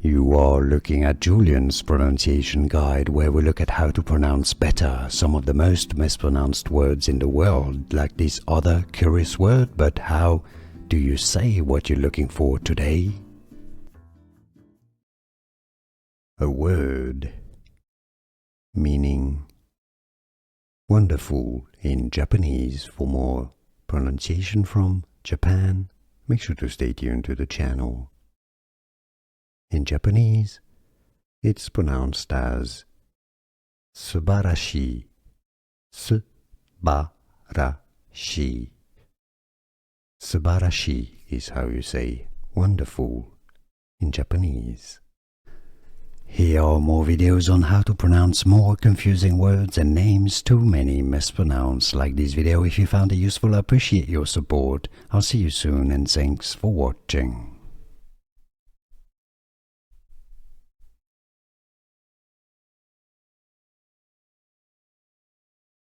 You are looking at Julian's pronunciation guide, where we look at how to pronounce better some of the most mispronounced words in the world, like this other curious word. But how do you say what you're looking for today? A word meaning wonderful in Japanese. For more pronunciation from Japan, make sure to stay tuned to the channel. In Japanese, it's pronounced as Subarashii. Subarashii. Subarashii is how you say wonderful in Japanese. Here are more videos on how to pronounce more confusing words and names too many mispronounced. Like this video if you found it useful. I appreciate your support. I'll see you soon and thanks for watching.